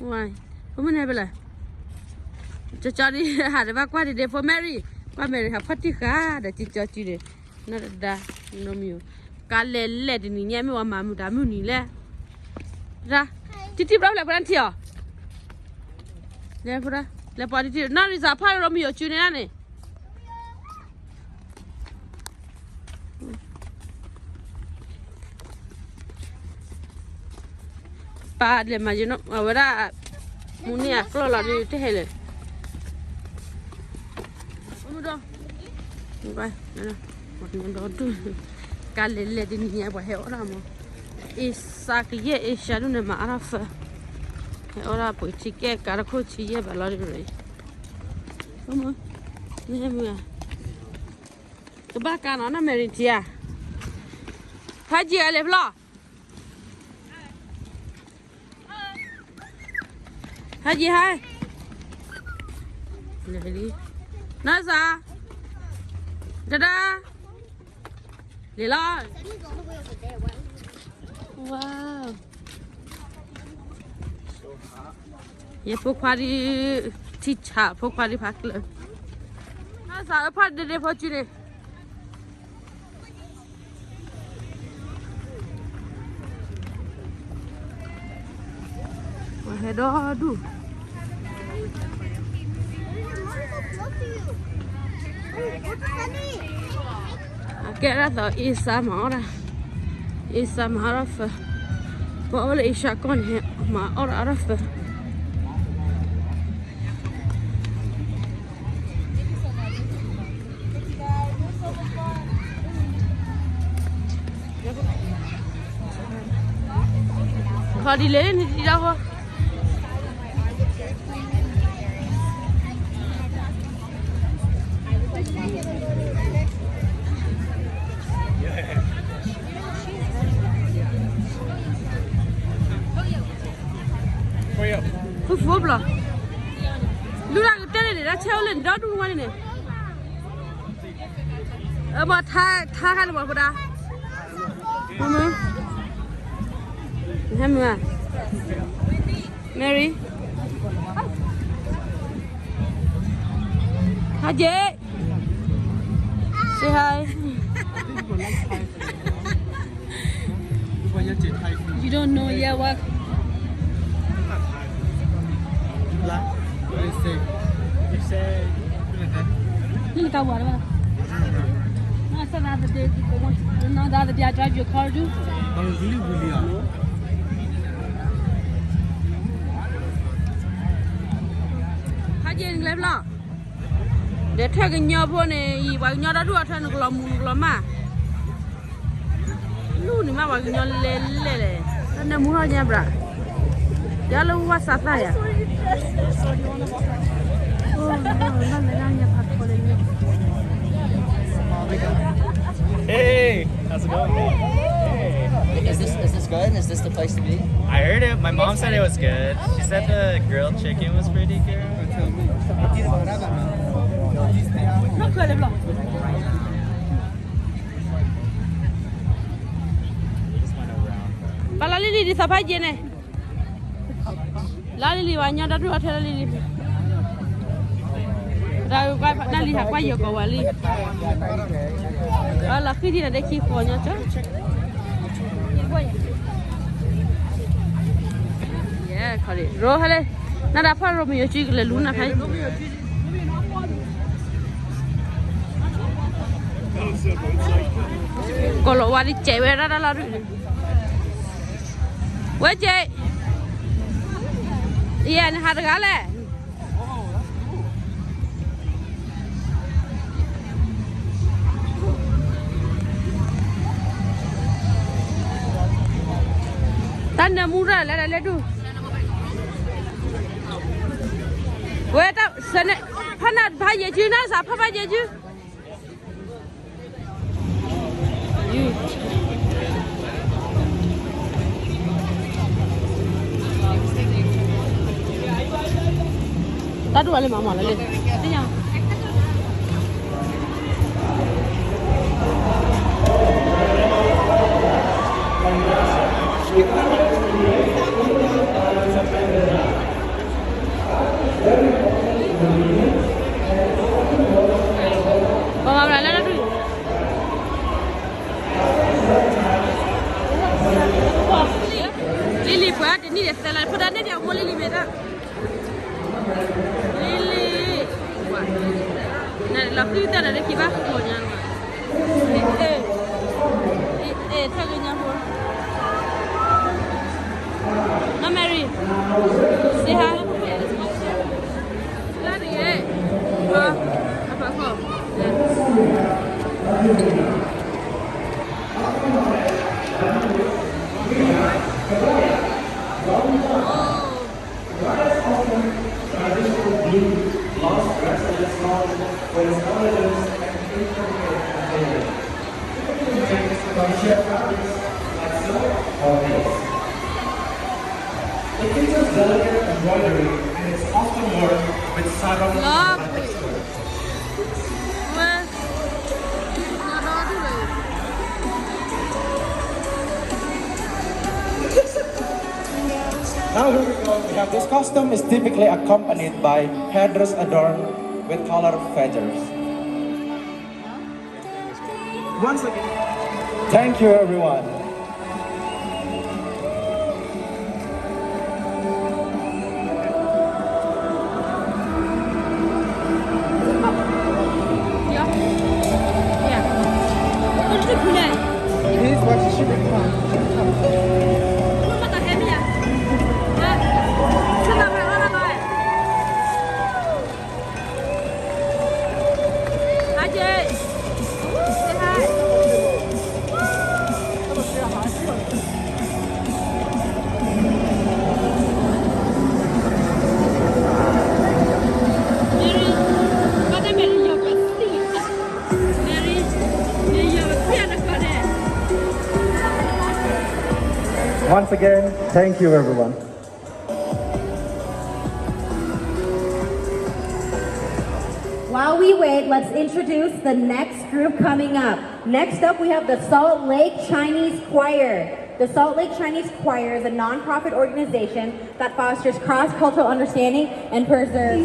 Why? Không nên bela. Cho đi hạt và qua đi for Mary. Qua Mary ha phát khá để cho chị đi. Nó đã nó miu. Cá lẹ thì nhẹ mi mà mu đã mu ni lẹ. Ra. Chị bảo lại bạn thiểu. Lẹ pura. Lẹ bỏ đi. Nó đi ra phải rồi miu chú này này. Ba le mà nó ở đó muốn nè có là đi thế hayเลยmuốn đâu vậy nè một nhân đó tu cá lẹ thì nhẹ bỏ heo ra mà isa cái gì isa nó mà ara phê heo ra bữa chỉ cái cá khô chỉ gì bà lo đi rồi đúng không nè mưa cái ba cá nó nằm ở đây phải gì à lẹp lo hai gì hai lấy đi nói ra da lấy lo wow ये पोखरी ठीक छा पोखरी फाकल ना सारा फाट दे पहुंची रे वह do Kera tho isa ma rafa ba wala isha kon he ma ora rafa khadi le ni đi đâu không phút phút rồi lúc nào cái tên này đã treo lên đó đúng không này mà tha cái nào đó mama Hamma Mary hi Jay say hi you don't know yet what You say you got what I said the other day the other day I drive your car too Hajin lep lo để theo cái nhau vô này gì bảo nhau đã đua theo được lò mà luôn mà bảo nhau lên lên nên muốn hỏi nha bra giờ lâu quá sát lại à Hey, how's it going? Hey. Is this good? Is this the place to be? I heard it. My mom said it was good. She said the grilled chicken was pretty good. nó cười đẹp lắm bà la lili đi sao phải gì này la lili vào nhà đã đua theo la lili rồi quay la lili học quay giờ cầu vào li là khi đi là để chi khổ nhau chứ yeah khỏi đi rồi hay đấy nó đã phát rồi mình chơi cái lún là thấy còn lộ qua đi chạy về ra đó là quay chạy yeah nó hạt gà lẹ tan đã mua ra lại lại đủ quay tao sân này phát nát phải gì chứ nó sao phải gì chứ ta đuổi lên mà lên thế nhau tela put that net ya mo lili me da lili wa na la fruta la ki ba ko nya wa ta ga nya ho na Mary say hi Lari apa ko It features delicate embroidery and it's often worn with sarong Lovely. Now here we go. We have this costume is typically accompanied by headdress adorned with colored feathers. Once again, thank you everyone. Please watch the shipping plan. Once again, thank you everyone. While we wait, let's introduce the next group coming up. Next up, we have the Salt Lake Chinese Choir. The Salt Lake Chinese Choir is a nonprofit organization that fosters cross-cultural understanding and preserves.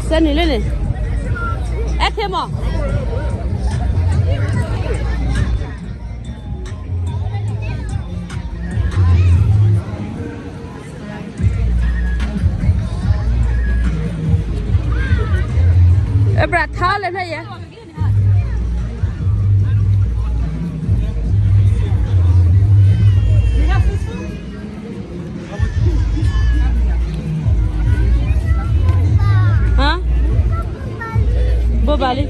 Send it in. At him off. Brat tháo lên thôi vậy? Hả? Bố bà đi.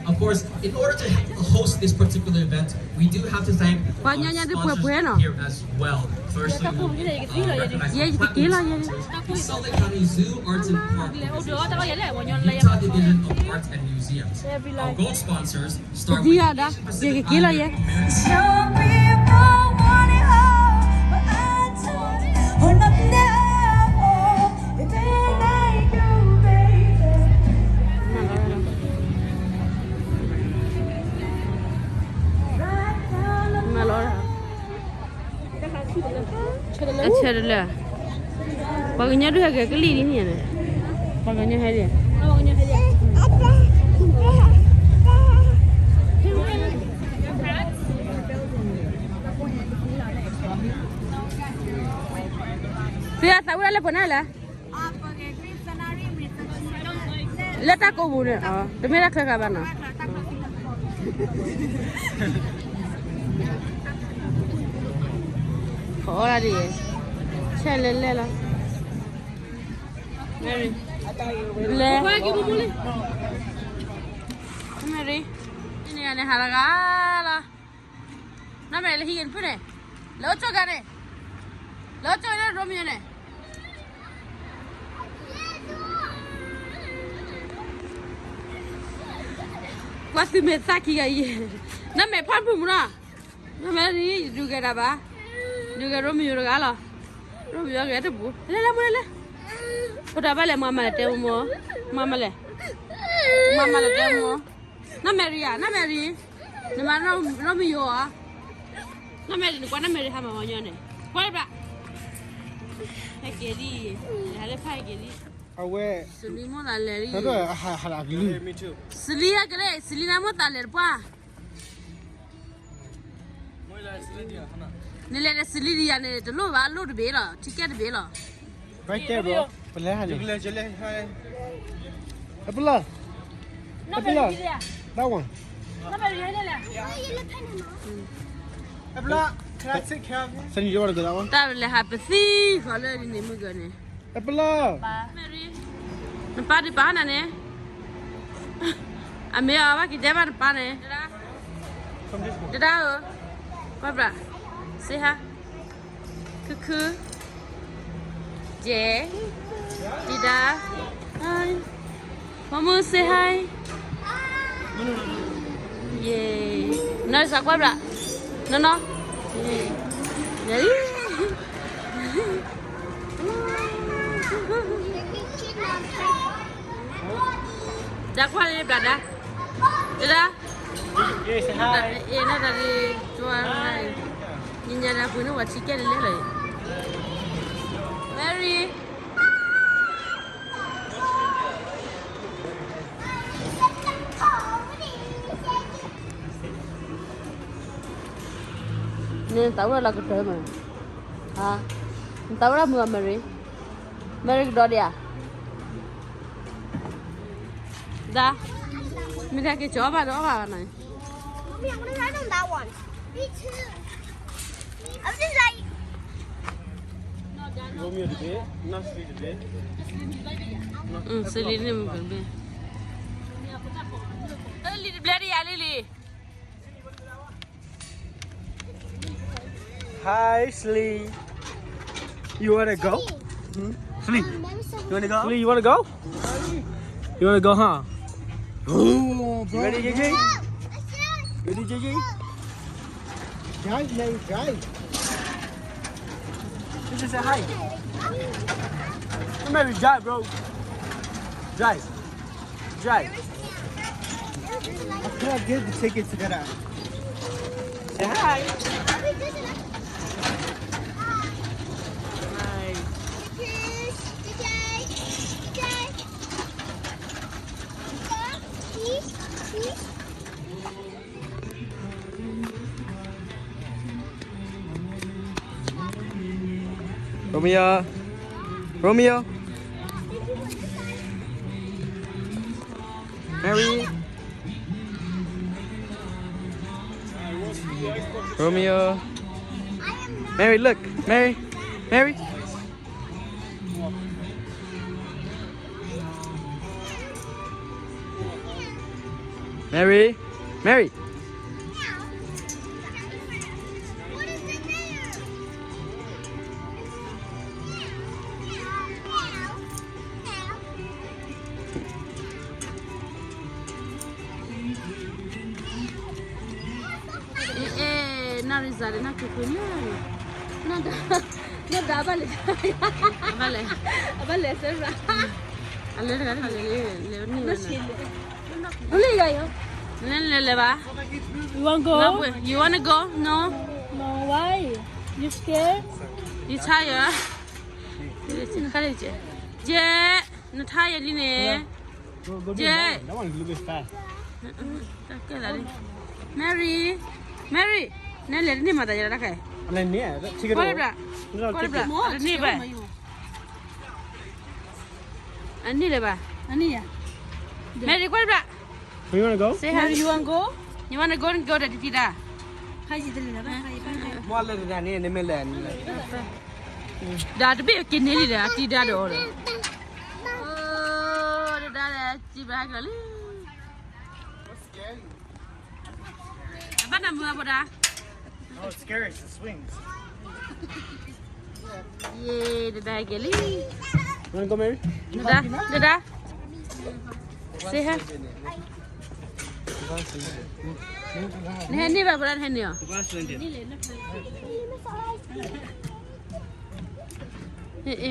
Of course, in order to have the host this particular event, we do have to thank Wah, our nyanyi ada sponsors buah-buahan, here as well. Firstly, we'll recognize Ye, the kita kira ye. the Salt Lake County Zoo Arts and Park Utah Division of Arts and Museums. Our gold sponsors start with Dia dah. Asian Ye, Pacific kita kira ye. Islander American Some people want it all, but I don't want nothing else. If it ain't you, baby. Malora. अच्छा ले पगन्या दु है के ली ni ne पगन्या है ले Pia tahu lah pernah lah. Letak kau bunuh. Oh, demi nak ke mana? Kau lah dia. Cakap le lah. Mary. Le. Kau lagi boleh. Mary. Ini ane halagala. Nama le hian pune. Loco gane. Loco ni Romeo ni. Pasti mesaki gaya. Nama apa pun mula. Nama ni juga apa? Juga Romeo regala. Romeo gaya tu bu. Le mula. Udah balik mama le temu. Mama le temu. Nama Ria, nama Ria. Nama Romeo ah. Nama Ria ni kau nama Ria sama macam ni. Kau apa? Pagiri. Ada pagiri. Away. Celine mo taleri. Ada halak gini. Me too. Celine kere, Celine mo taler pa. Nile de Celine Dion ne to lo ba lo de be la, ticket de be la. Right there, bro. Boleh hal. Jale, hai. Apela. Apela. That one. Apela. Can I take care of you? Send you order that one. Ta le ha pesi, khale ni mo gane. Apela. Mary. Nampak di mana ni? Ambil apa kita mana depan ni? Dah. Apa bra? Sehat. Kuku. Je. Tidak. Hai. Mama say hi. Yay. Nari sakwa bra? No. Jadi. Dah kuat ni berada. Dah. Yes, hi. Ini dari jual. Ini ada punya wajib ni le. Mary. Ni tahu lah kita mana. Ha. Tahu lah mua Mary. Mary kedua dia. Dah. Minta ke coba doa ni. Mommy, I want to ride on that one. Me too. I'm just like. Romeo the bed, not Celine the bed. Celine ni mungkin be. Lili beli ya Lili. Hi, Slee. You wanna go? Slee. You wanna go? Slee, you wanna go? You wanna go, huh? Oh, bro. You ready, JJ? Ready, JJ? Guys, name guys. Just say hi. Maybe drive, bro. Drive. How can I get the ticket to get out? Say hi. Romeo. Mary. Romeo. Mary, look. Mary. Mary. zare na kukuna. Na dabale. Abale serra. Ale le ni. Ole gayo. Le ba. You want to go? You want to go? No. No, why? You scared? You tired? Je, no tired ni ne. Je. That one looks fast. Mary, ne le ni ma da jara kai. Ale ni है ठीक है Kau bra. Ni ba. Ani le ba. Ani ya? Mary, kau bra. You want to go? Say hi. You want to go? You want to go and go to Tita? Hai ji dele ba. Mua le ra ni ne me le ni. Da to be kin ni da Tita do. Oh, da ji ba ka le. Apa nama apa dah? Oh, it's scary. It's the swings. Ye, dah geli. You want to go, Mary? Dah. Say hi. Ni ba bulan ni ya?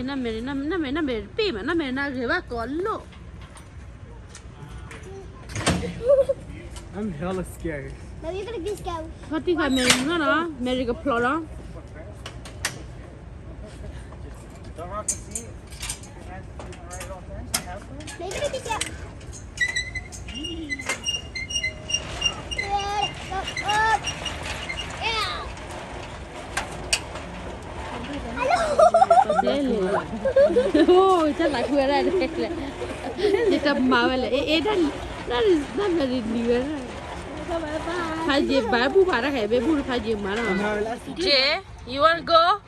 Na Mary, pi ma na Mary na reba kollo. I'm hella scared. No, you're gonna be scared. Hati ka Mary na Mary ka plora. Don't rock the seat. Your hands right off there. Have some? No, you're gonna be scared. Oh, chắc lại khuya ra đấy. Đi tập mà vậy là that is not very new. Phải gì bà bu bà ra hay bé bu phải gì mà nào. Jay, you want to go?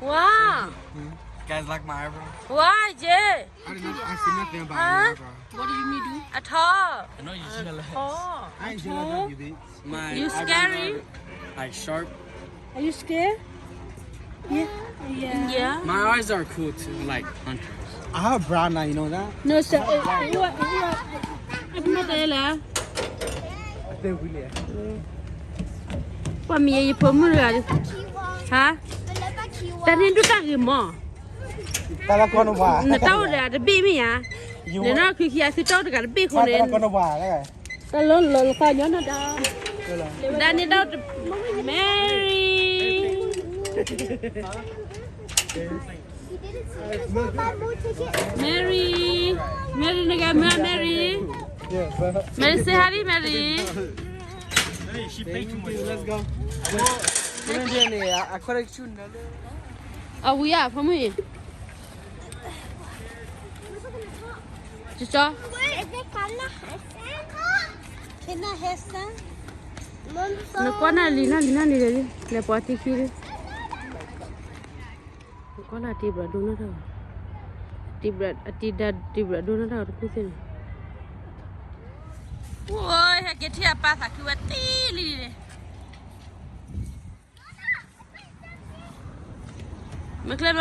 Wow. You guys like my eyebrow? Why, Jay? I see nothing about Huh? you. What do you mean do? At all. I know you're jealous. Oh. I ain't jealous of you, bitch. My You scary? like sharp. Are you scared? Yeah. Yeah. My eyes are cool too, like hunters. I have brown eye, you know that? No, sir. Apa dah lah? I think we live. Apa mie pemur ada? Ha? Tadi tu tak gemar. Tala kono ba? Nak tahu dah ada bi mi ya? Dia nak kiki asyik tahu dekat bi Tala konen. kono ba le. Kalau lo kau nyonya dah. Dan ni tahu Mary. Mary negara Mary. Yeah, but Mary say hi, Mary. She played too much. let's go. I could have shoot another. Oh yeah, for me. Just cho. Nó có na lina đi đi. Để bỏ tí kia đi. Có là tibra đun nó đâu. Tibra đun nó đâu được cái gì. Ôi, cái thìa ba thằng kia tí đi đi. Mặc lên.